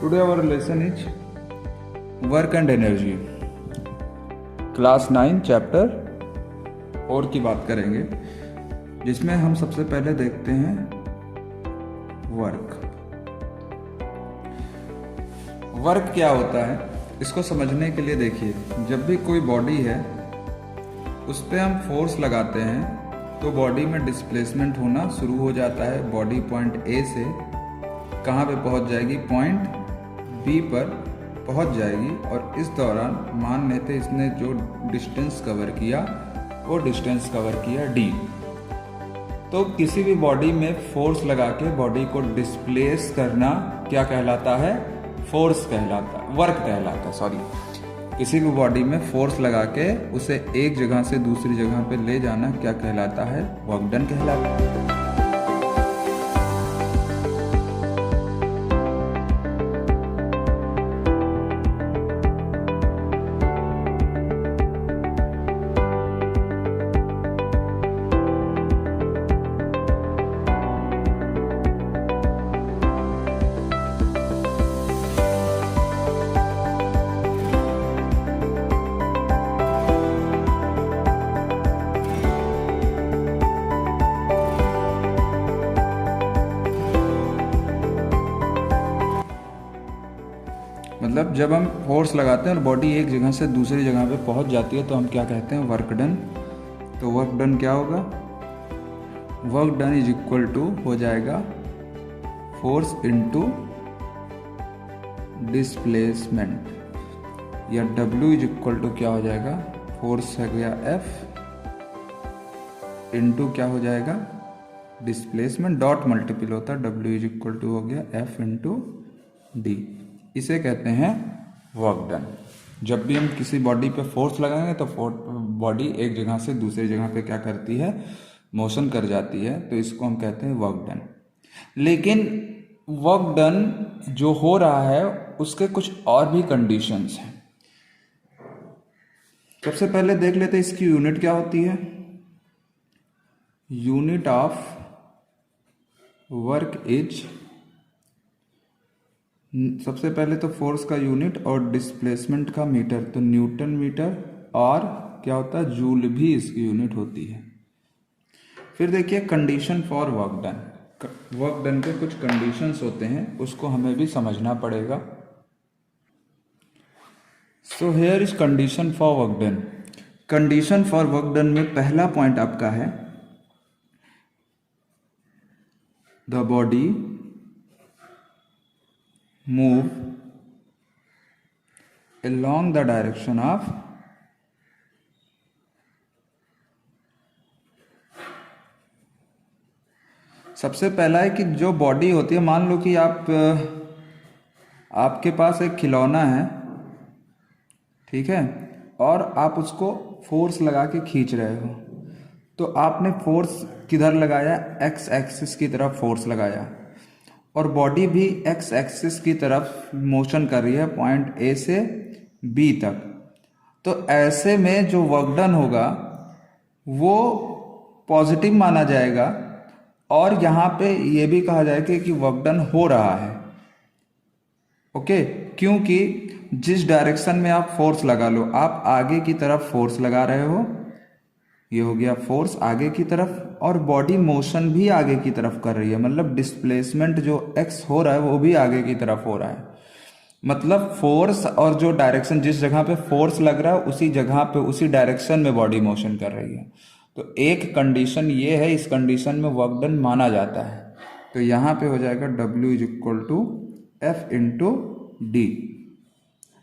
Today our lesson is work and energy. Class 9 chapter 4 की बात करेंगे, जिसमें हम सबसे पहले देखते हैं वर्क। वर्क क्या होता है, इसको समझने के लिए देखिए, जब भी कोई बॉडी है उस पर हम फोर्स लगाते हैं तो बॉडी में डिस्प्लेसमेंट होना शुरू हो जाता है। बॉडी पॉइंट ए से कहाँ पे पहुंच जाएगी, पॉइंट बी पर पहुंच जाएगी। और इस दौरान मान लेते इसने जो डिस्टेंस कवर किया वो डिस्टेंस कवर किया d। तो किसी भी बॉडी में फोर्स लगा के बॉडी को डिस्प्लेस करना क्या कहलाता है, फोर्स कहलाता है, वर्क कहलाता है। सॉरी, किसी भी बॉडी में फोर्स लगा के उसे एक जगह से दूसरी जगह पे ले जाना क्या कहलाता है, वर्क डन कहलाता है। मतलब जब हम फोर्स लगाते हैं और बॉडी एक जगह से दूसरी जगह पे पहुंच जाती है तो हम क्या कहते हैं, वर्क डन। तो वर्क डन क्या होगा, work done is equal to हो जाएगा फोर्स इनटू डिस्प्लेसमेंट, या W इज इक्वल टू क्या हो जाएगा, फोर्स है गया F इनटू क्या हो जाएगा, डिस्प्लेसमेंट, डॉट मल्टीपल होता है, W इज इक्वल टू हो गया F इनटू D। इसे कहते हैं वर्क डन। जब भी हम किसी बॉडी पे फोर्स लगाएंगे तो बॉडी एक जगह से दूसरी जगह पे क्या करती है, मोशन कर जाती है, तो इसको हम कहते हैं वर्क डन। लेकिन वर्क डन जो हो रहा है उसके कुछ और भी कंडीशंस हैं। सबसे पहले देख लेते हैं इसकी यूनिट क्या होती है। यूनिट ऑफ वर्क इज, सबसे पहले तो फोर्स का यूनिट और डिस्प्लेसमेंट का मीटर, तो न्यूटन मीटर, और क्या होता है, जूल भी इसकी यूनिट होती है। फिर देखिए condition for work done. Work done के कुछ कंडीशंस होते हैं, उसको हमें भी समझना पड़ेगा। So here is condition for work done. Condition for work done में पहला पॉइंट आपका है, the body move along the direction of सबसे पहला है कि जो बॉडी होती है, मान लो कि आपके पास एक खिलौना है, ठीक है, और आप उसको फोर्स लगा के खींच रहे हो, तो आपने फोर्स किधर लगाया, एक्स एक्सिस की तरफ फोर्स लगाया, और बॉडी भी एक्स एक्सिस की तरफ मोशन कर रही है पॉइंट ए से बी तक। तो ऐसे में जो वर्क डन होगा वो पॉजिटिव माना जाएगा, और यहाँ पे ये भी कहा जाएगा कि वर्क डन हो रहा है। ओके, क्योंकि जिस डायरेक्शन में आप फोर्स लगा लो, आप आगे की तरफ फोर्स लगा रहे हो, ये हो गया फोर्स आगे की तरफ, और बॉडी मोशन भी आगे की तरफ कर रही है, मतलब डिस्प्लेसमेंट जो x हो रहा है वो भी आगे की तरफ हो रहा है। मतलब फोर्स और जो डायरेक्शन, जिस जगह पे फोर्स लग रहा है उसी जगह पे उसी डायरेक्शन में बॉडी मोशन कर रही है। तो एक कंडीशन ये है, इस कंडीशन में वर्क डन माना जाता है। तो यहाँ पे हो जाएगा W is equal to F into D।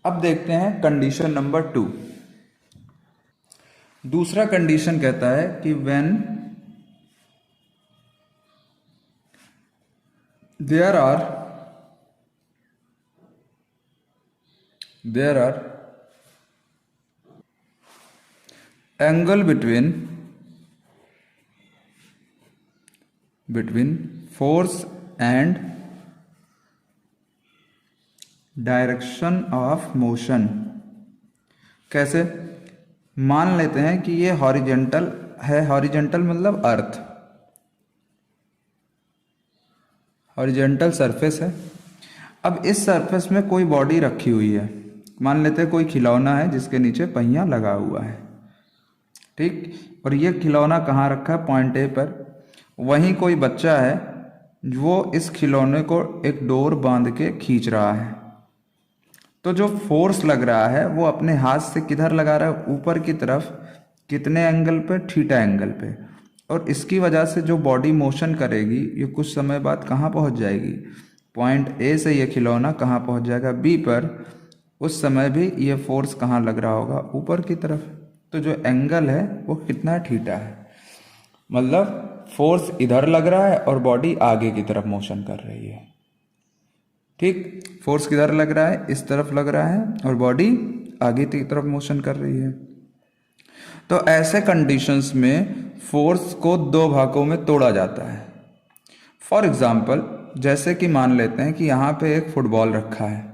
अब देखते हैं कंडीशन नंबर 2। दूसरा कंडीशन कहता है कि when there are angle between force and direction of motion। कैसे, मान लेते हैं कि ये हॉरिजेंटल है, हॉरिजेंटल मतलब अर्थ, हॉरिजेंटल सरफेस है। अब इस सरफेस में कोई बॉडी रखी हुई है, मान लेते हैं कोई खिलौना है जिसके नीचे पहिया लगा हुआ है, ठीक। और ये खिलौना कहाँ रखा है? पॉइंट ए पर। वहीं कोई बच्चा है वो इस खिलौने को एक डोर बांध के खींच रहा है। तो जो फोर्स लग रहा है वो अपने हाथ से किधर लगा रहा है? ऊपर की तरफ। कितने एंगल पे? थीटा एंगल पे। और इसकी वजह से जो बॉडी मोशन करेगी ये कुछ समय बाद कहाँ पहुँच जाएगी? पॉइंट ए से ये खिलौना कहाँ पहुँच जाएगा? बी पर। उस समय भी ये फोर्स कहाँ लग रहा होगा? ऊपर की तरफ। तो जो एंगल है वो कितना है? थीटा है। मतलब फोर्स इधर लग रहा है और बॉडी आगे की तरफ मोशन कर रही है, ठीक। फोर्स किधर लग रहा है? इस तरफ लग रहा है और बॉडी आगे की तरफ मोशन कर रही है। तो ऐसे कंडीशंस में फोर्स को दो भागों में तोड़ा जाता है। फॉर एग्जाम्पल, जैसे कि मान लेते हैं कि यहाँ पे एक फुटबॉल रखा है।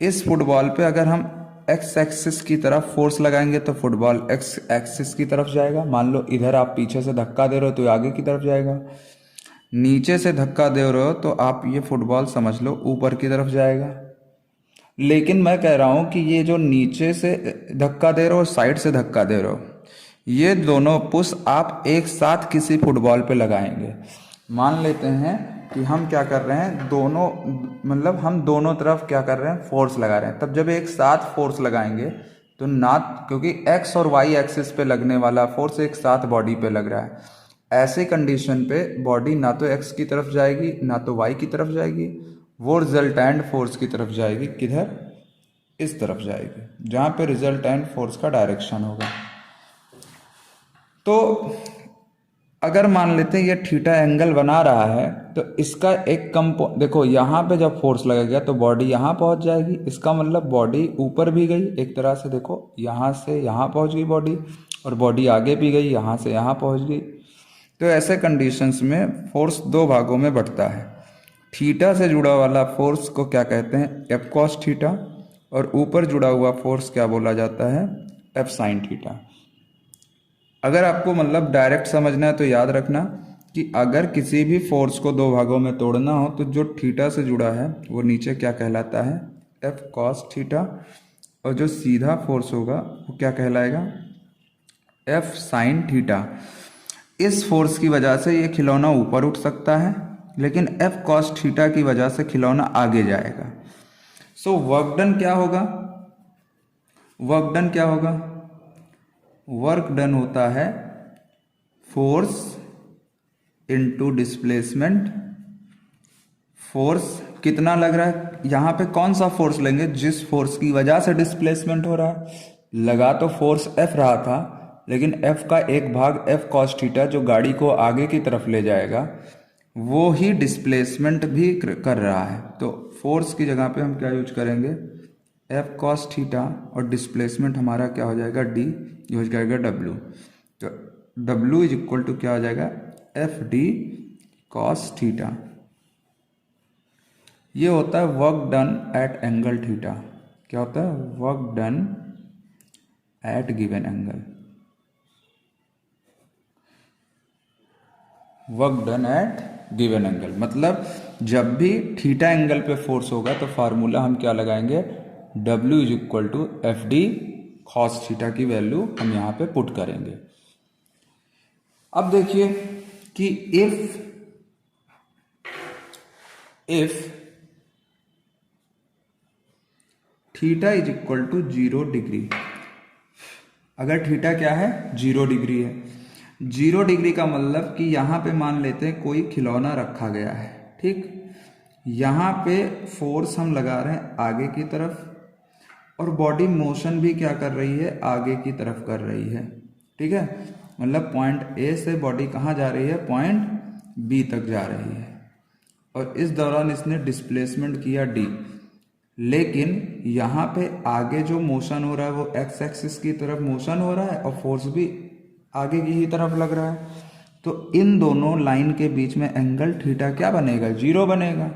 इस फुटबॉल पे अगर हम एक्स एक्सिस की तरफ फोर्स लगाएंगे तो फुटबॉल एक्स एक्सिस की तरफ जाएगा। मान लो इधर आप पीछे से धक्का दे रहे हो तो आगे की तरफ जाएगा। नीचे से धक्का दे रहे हो तो आप ये फुटबॉल समझ लो ऊपर की तरफ जाएगा। लेकिन मैं कह रहा हूं कि ये जो नीचे से धक्का दे रहे हो, साइड से धक्का दे रहे हो, ये दोनों पुश आप एक साथ किसी फुटबॉल पे लगाएंगे। मान लेते हैं कि हम क्या कर रहे हैं, दोनों मतलब हम दोनों तरफ क्या कर रहे हैं? फोर्स लगा रहे हैं। तब जब एक साथ फोर्स लगाएंगे तो ना, क्योंकि एक्स और वाई एक्सिस पे लगने वाला फोर्स एक साथ बॉडी पे लग रहा है, ऐसे कंडीशन पे बॉडी ना तो एक्स की तरफ जाएगी ना तो वाई की तरफ जाएगी, वो रिजल्टेंट फोर्स की तरफ जाएगी। किधर? इस तरफ जाएगी, जहाँ पे रिजल्टेंट फोर्स का डायरेक्शन होगा। तो अगर मान लेते हैं ये थीटा एंगल बना रहा है तो इसका एक देखो यहाँ पे जब फोर्स लगेगा तो बॉडी यहाँ पहुँच जाएगी। इसका मतलब बॉडी ऊपर भी गई एक तरह से, देखो यहाँ से यहाँ पहुँच गई बॉडी, और बॉडी आगे भी गई, यहाँ से यहाँ पहुँच गई। तो ऐसे कंडीशंस में फोर्स दो भागों में बढ़ता है। थीटा से जुड़ा वाला फोर्स को क्या कहते हैं? F cos theta. और ऊपर जुड़ा हुआ फोर्स क्या बोला जाता है? F sine theta. अगर आपको मतलब डायरेक्ट समझना है तो याद रखना कि अगर किसी भी फोर्स को दो भागों में तोड़ना हो तो जो थीटा से जुड़ा है वो नीचे क्या कहलाता है? F cos theta. और जो सीधा फोर्स होगा वो क्या कहलाएगा? F sine theta. इस फोर्स की वजह से ये खिलौना ऊपर उठ सकता है, लेकिन एफ कॉस थीटा की वजह से खिलौना आगे जाएगा। सो वर्क डन क्या होगा? वर्क डन क्या होगा? वर्क डन होता है फोर्स इनटू डिस्प्लेसमेंट। फोर्स कितना लग रहा है? यहाँ पे कौन सा फोर्स लेंगे? जिस फोर्स की वजह से डिस्प्लेसमेंट हो रहा है। लगा तो फोर्स एफ रहा था, लेकिन एफ का एक भाग एफ कॉस थीटा जो गाड़ी को आगे की तरफ ले जाएगा, वो ही डिस्प्लेसमेंट भी कर रहा है। तो फोर्स की जगह पे हम क्या यूज करेंगे? F cos theta. और डिस्प्लेसमेंट हमारा क्या हो जाएगा? डी। ये हो जाएगा डब्ल्यू। तो डब्ल्यू इज इक्वल टू क्या हो जाएगा? F D cos theta. ये होता है work done at angle theta. क्या होता है? Work done at given angle. Work done at given angle मतलब जब भी थीटा एंगल पे फोर्स होगा तो फार्मूला हम क्या लगाएंगे? W is equal to F D cos theta की वैल्यू हम यहाँ पे पुट करेंगे। अब देखिए कि if theta is equal to 0 degree, अगर थीटा क्या है? 0 डिग्री है। 0 डिग्री का मतलब कि यहाँ पे मान लेते हैं कोई खिलौना रखा गया है, ठीक। यहाँ पे फोर्स हम लगा रहे हैं आगे की तरफ, और बॉडी मोशन भी क्या कर रही है? आगे की तरफ कर रही है, ठीक है। मतलब पॉइंट ए से बॉडी कहाँ जा रही है? पॉइंट बी तक जा रही है। और इस दौरान इसने डिस्प्लेसमेंट किया डी, लेकिन यहाँ पे आगे जो मोशन हो रहा है वो एक्स एक्सिस की तरफ मोशन हो रहा है और फोर्स भी आगे की ही तरफ लग रहा है। तो इन दोनों लाइन के बीच में एंगल थीटा क्या बनेगा? 0 बनेगा।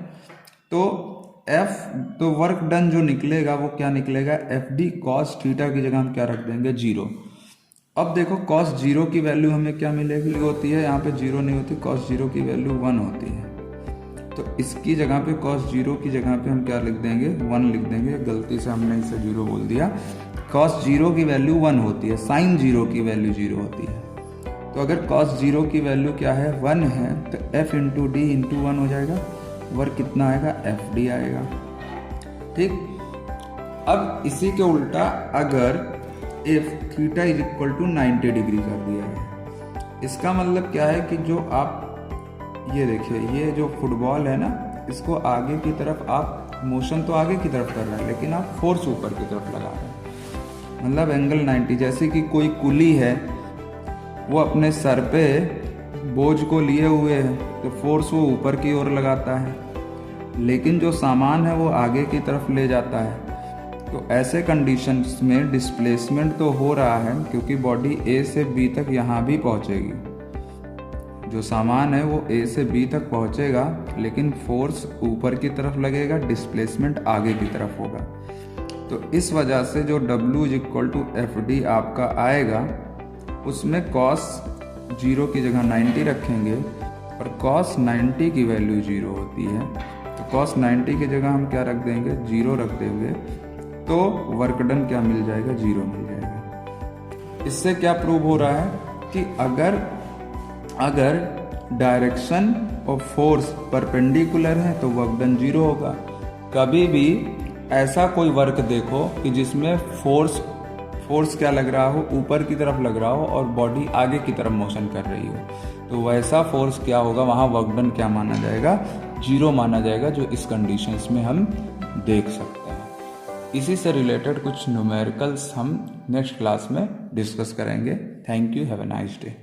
तो वर्क डन जो निकलेगा वो क्या निकलेगा? एफ डी कॉस थीटा की जगह हम क्या रख देंगे? 0। अब देखो कॉस 0 की वैल्यू हमें क्या मिलेगी? होती है यहाँ पे 0 नहीं होती, कॉस 0 की वैल्यू 1 होती है। तो इसकी जगह पे cos 0 की जगह पे हम क्या लिख देंगे, 1 लिख देंगे। गलती से हमने इसे 0 बोल दिया। cos 0 की वैल्यू 1 होती है, sin 0 की वैल्यू 0 होती है। तो अगर cos 0 की वैल्यू क्या है, 1 है, तो f इंटू डी इंटू 1 हो जाएगा। वर्क कितना आएगा, एफ डी आएगा। ठीक, अब इसी के उल्टा अगर if theta is equal to 90 degree कर दिया है, इसका मतलब क्या है कि जो आप ये देखिए, ये जो फुटबॉल है ना, इसको आगे की तरफ आप मोशन तो आगे की तरफ कर रहे हैं, लेकिन आप फोर्स ऊपर की तरफ लगा रहे हैं। मतलब एंगल 90, जैसे कि कोई कुली है, वो अपने सर पे बोझ को लिए हुए है, तो फोर्स वो ऊपर की ओर लगाता है, लेकिन जो सामान है वो आगे की तरफ ले जाता है। तो ऐसे कंडीशंस में डिस्प्लेसमेंट तो हो रहा है, क्योंकि बॉडी ए से बी तक यहाँ भी पहुँचेगी। जो सामान है वो ए से बी तक पहुँचेगा, लेकिन फोर्स ऊपर की तरफ लगेगा, डिस्प्लेसमेंट आगे की तरफ होगा। तो इस वजह से जो W is equal to F D आपका आएगा, उसमें cos 0 की जगह 90 रखेंगे, और cos 90 की वैल्यू 0 होती है। तो cos 90 की जगह हम क्या रख देंगे, 0 रख देंगे, तो वर्क डन क्या मिल जाएगा, 0 मिल जाएगा। इससे क्या प्रूव हो रहा है कि अगर डायरेक्शन ऑफ फोर्स परपेंडिकुलर है तो वर्क डन 0 होगा। कभी भी ऐसा कोई वर्क देखो कि जिसमें फोर्स क्या लग रहा हो, ऊपर की तरफ लग रहा हो और बॉडी आगे की तरफ मोशन कर रही हो, तो वैसा फोर्स क्या होगा, वहाँ वर्क डन क्या माना जाएगा, 0 माना जाएगा, जो इस कंडीशंस में हम देख सकते हैं। इसी से रिलेटेड कुछ न्यूमेरिकल्स हम नेक्स्ट क्लास में डिस्कस करेंगे। Thank you, have a nice day.